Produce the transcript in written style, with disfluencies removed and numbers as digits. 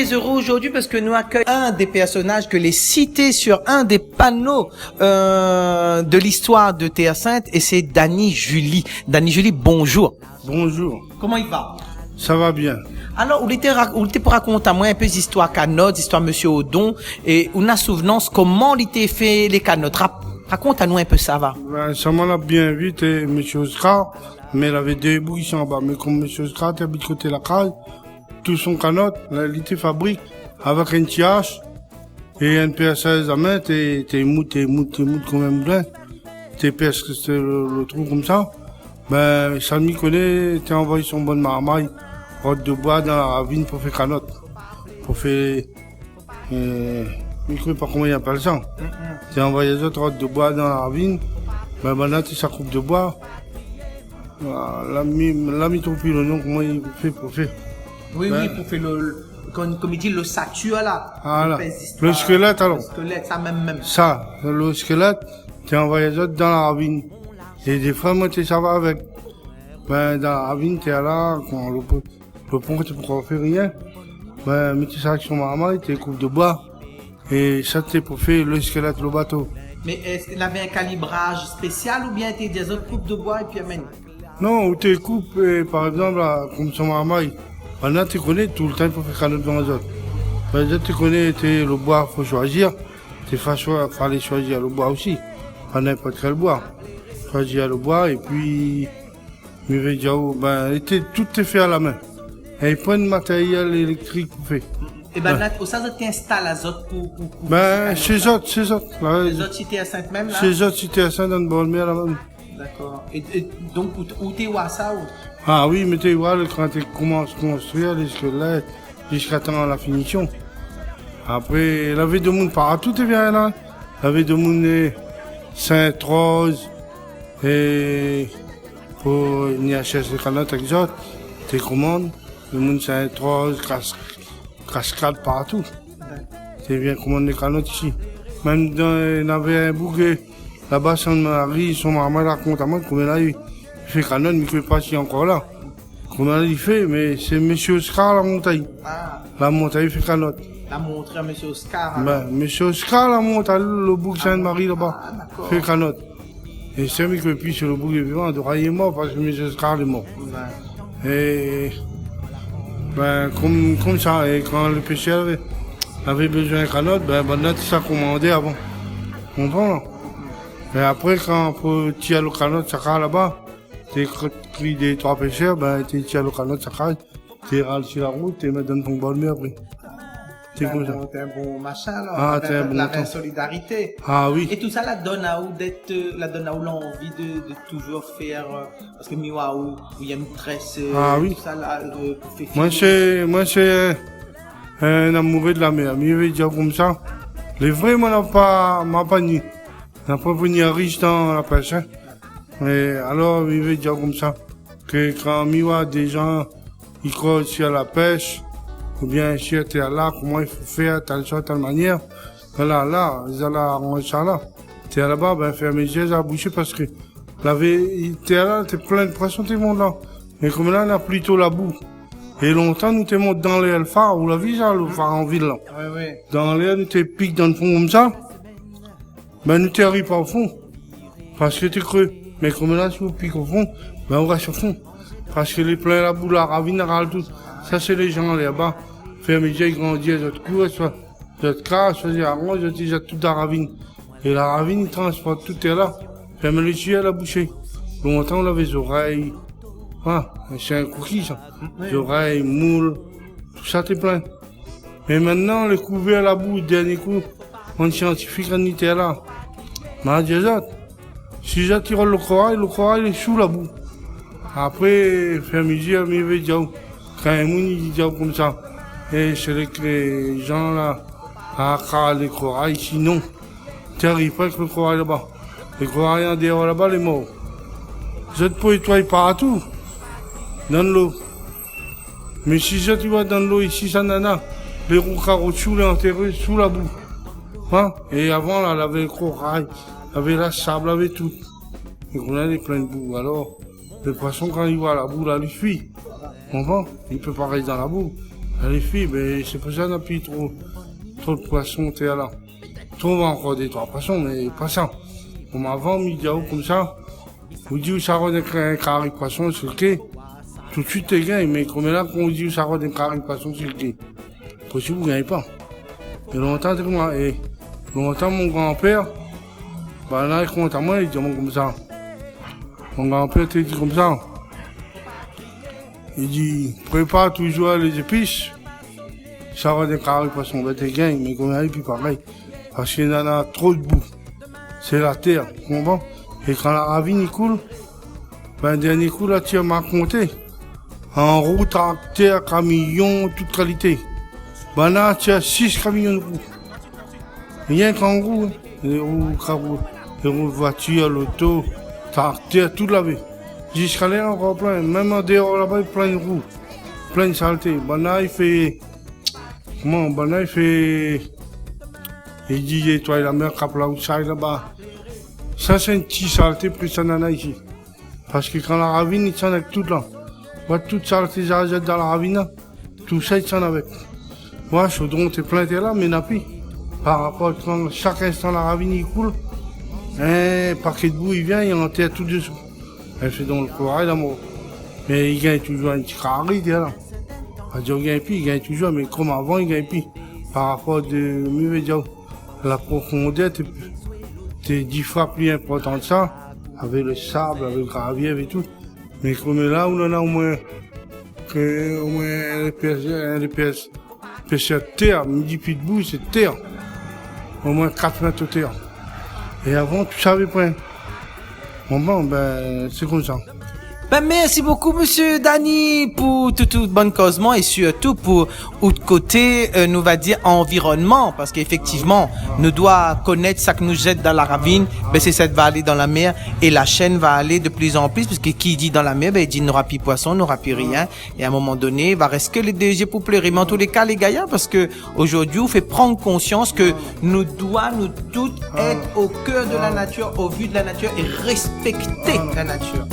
très heureux aujourd'hui parce que nous accueillons un des personnages que les cités sur un des panneaux de l'histoire de Terre Sainte et c'est Danny Julie. Danny Julie, bonjour. Bonjour. Comment il va? Ça va bien. Alors, on était pour raconter à moi un peu d'histoire canotte, histoire Monsieur Odon et on a souvenance comment il était fait les canottes. Raconte à nous un peu ça va. Ben, ça m'en a bien vite, M. Oscar, mais il avait deux bouts ici en bas. Mais comme M. Oscar habite côté la case, tout son canotte, il était fabrique avec un TH et un PS16 à mettre et t'es mou quand même bien. T'es PS que c'est le trou comme ça. Ben, ça m'y connaît, t'es envoyé son bonne marmaille, route de bois dans la ravine pour faire canotte. Pour faire, je ne sais pas comment il appelle ça. T'es envoyé les autres routes de bois dans la ravine. Ben, maintenant, tu sa coupe de bois. L'ami ton plus le nom, comment il fait pour faire. Oui, oui, pour faire comme il dit, le sature là. Voilà. Le squelette alors. Le squelette, ça même. Ça, le squelette, t'es envoyé les autres dans la ravine. Et des fois, moi, ça va avec. Ben, dans la ravine, t'es là, quand le pont, tu pourras faire rien. Ben, mais tu sais que son maman, t'es coupe de bois. Et ça, c'est pour faire le squelette, le bateau. Mais est-ce qu'il avait un calibrage spécial ou bien t'es des autres coupes de bois et puis amène? Non, où t'es coupes, par exemple, là, comme son maman, maintenant, tu connais tout le temps pour faire canotte dans les autres. Ben, tu connais, le bois, faut choisir. Fallait choisir le bois aussi. Pas n'importe quel bois. Choisir le bois et puis, ben, tout est fait à la main. Et ils prennent matériel électrique pour faire. Et ben là, au sens où tu installes les autres pour ben, chez autres. Les autres cités à Sainte même là? Chez autres cités à Sainte, dans le Bolmer, là même. D'accord. Et donc, où t'es où à ça ou? Ah oui, mais tu vois, quand tu commences à construire les squelettes, jusqu'à temps la finition. Après, il y avait de monde partout, tu viens là. Il y avait de monde Sainte-Rose, et pour venir acheter les canottes avec les autres, tu commandes, le monde Sainte-Rose, cascade partout. Tu viens commander les canottes ici. Même il y avait un bouquet, là-bas, son mari, son maman raconte à moi combien là, il fait canotte, mais il ne fait pas si encore là. Combien il fait, mais c'est M. Oscar la montagne. Ah. La montagne fait canotte. La montré à M. Oscar. Ben, M. Oscar la montagne, le bouc Sainte-Marie là-bas, fait canotte. Et c'est lui qui puis sur le bouc vivant, de railler mort parce que M. Oscar est mort. Ouais. Et ben, comme ça, et quand le pêcheur avait besoin de canotte, ben, maintenant, ça commandé avant. On comprend, là? Et après, quand tu tirer le canotte, ça cale là-bas, tu pris des trois pêcheurs, ben, tu tires le canotte, ça cale, tu râles sur la route, tu mets dans ton bol de après. C'est un bon machin, là. Ah, c'est un bon la temps. solidarité. Ah oui. Et tout ça, la donne à où l'envie de toujours faire, parce que Miwaou, où il y a une tresse, ah, oui. tout ça, là, pour faire Moi, c'est un amoureux de la mer. Mais il veut dire comme ça. Les vrais, moi, m'a pas ni. N'a pas venu riche dans la pêche, hein. Et alors, il veut dire comme ça. Que quand Miwa, des gens, ils croient sur la pêche, ou bien sur terre là, comment il faut faire, telle chose, telle manière. Voilà, là, ils allaient arranger ça là. Terre là-bas, ben, faire mes yeux à boucher parce que terre là, t'es plein de poissons, tout le monde là. Mais comme là, on a plutôt la boue. Et longtemps, nous t'es monté dans les phare, ou la vie, ça, le phare en ville là. Oui, oui. Dans l'air, nous t'es piqué dans le fond comme ça. Ben, nous t'arrives pas au fond. Parce que t'es creux. Mais comme là, si vous piquez au fond, ben, on reste au fond. Parce que les pleins la boue, la ravine, râle tout. Ça, c'est les gens là-bas. Faire mes yeux grandir, les autres coups, soit, les autres cas, soit, ils arrangent, ils disent toute la ravine. Et la ravine, ils transportent tout est là. Faire mes yeux à la bouchée. Longtemps, on avait les oreilles. Ah, c'est un cookie, ça. Les oreilles, moules, tout ça, t'es plein. Mais maintenant, les couverts à la boue, le dernier coup, on scientifique, on était là. Mais les autres, si j'attire le corail est sous la boue. Après, faire mes yeux, mes yeux, quand un monde il dit comme ça, et c'est les gens là, à caler les corail, sinon, tu n'arrives pas avec le corail là-bas. Le corail en dehors là-bas, il est mort. Vous êtes pas étoilé partout, dans l'eau. Mais si tu vas dans l'eau ici, ça nana, les roues caroutchouc les enterrés sous la boue. Hein? Et avant, là, il y avait le corail, il y avait la sable, il y avait tout. Et on a plein de boue. Alors, le poisson, quand il voit la boue, là, il fuit. Comprends? Il peut pas rester dans la boue. Les filles, ben, c'est pour ça qu'on n'a plus trop de poissons, terre là. Trouve encore des trois poissons, mais pas ça. Comme avant, midi comme ça, vous dites où ça rend un carré de poisson sur le quai. Tout de suite, les gars, mais comme là, quand on dit où ça rend un carré de poisson sur le quai. Possible, vous ne gagnez pas. Et longtemps, mon grand-père, ben là, il compte à moi, il dit comme ça. Mon grand-père te dit comme ça. Il dit, prépare toujours les épices. Ça rend des carrés de poisson, ben t'es gagné, mais comme là, puis pareil. Parce qu'il y en a trop de boue. C'est la terre, tu comprends? Et quand la ravine il coule, ben dernier coup là, tu m'as compté. En roue, tracteur, camion, toute qualité. Ben là, tu as 6 camions de roues. Rien qu'en roue, hein. Les roues de voiture, l'auto, tracteur, tout lavé. Jusqu'à là, encore plein. Même en dehors là-bas, il y a plein de roues. Plein de saleté. Ben là, il fait... Comment? Ben là, il fait... Il dit, toi, la mer cap là, outside là-bas. Ça, c'est une petite saleté, plus ça n'en a ici. Parce que quand la ravine, il s'en avec tout là. Moi, toute saleté, j'arrête dans la ravine là. Tout ça, il s'en avec. Moi, chaudron, t'es plein de là, mais n'a plus. Par rapport à quand chaque instant la ravine, il coule. Un paquet de boue, il vient, il enterre tout dessous. Elle fait donc le courage, là, moi. Mais il gagne toujours un petit carré, là. Pas dire qu'il gagne plus, il gagne toujours, mais comme avant, il gagne plus. Par rapport de, mieux dire, la profondeur, t'es 10 fois plus important que ça, avec le sable, avec le gravier, avec tout. Mais comme là, on en a au moins un épaisseur de terre, midi puis debout, c'est terre. Au moins 4 mètres de terre. Et avant, tu savais pas. Bon, ben, c'est comme ça. Ben, merci beaucoup, monsieur Dany, pour toute bonne causement et surtout pour, autre côté, nous va dire environnement, parce qu'effectivement, nous doit connaître ça que nous jette dans la ravine, ben, c'est ça va aller dans la mer et la chaîne va aller de plus en plus, parce que qui dit dans la mer, ben, il dit il n'aura plus poisson, n'aura plus rien, et à un moment donné, il va rester que les deux yeux pour pleurer. Mais en tous les cas, les gars, parce que aujourd'hui, on fait prendre conscience que nous toutes être au cœur de la nature, au vu de la nature et respecter la nature.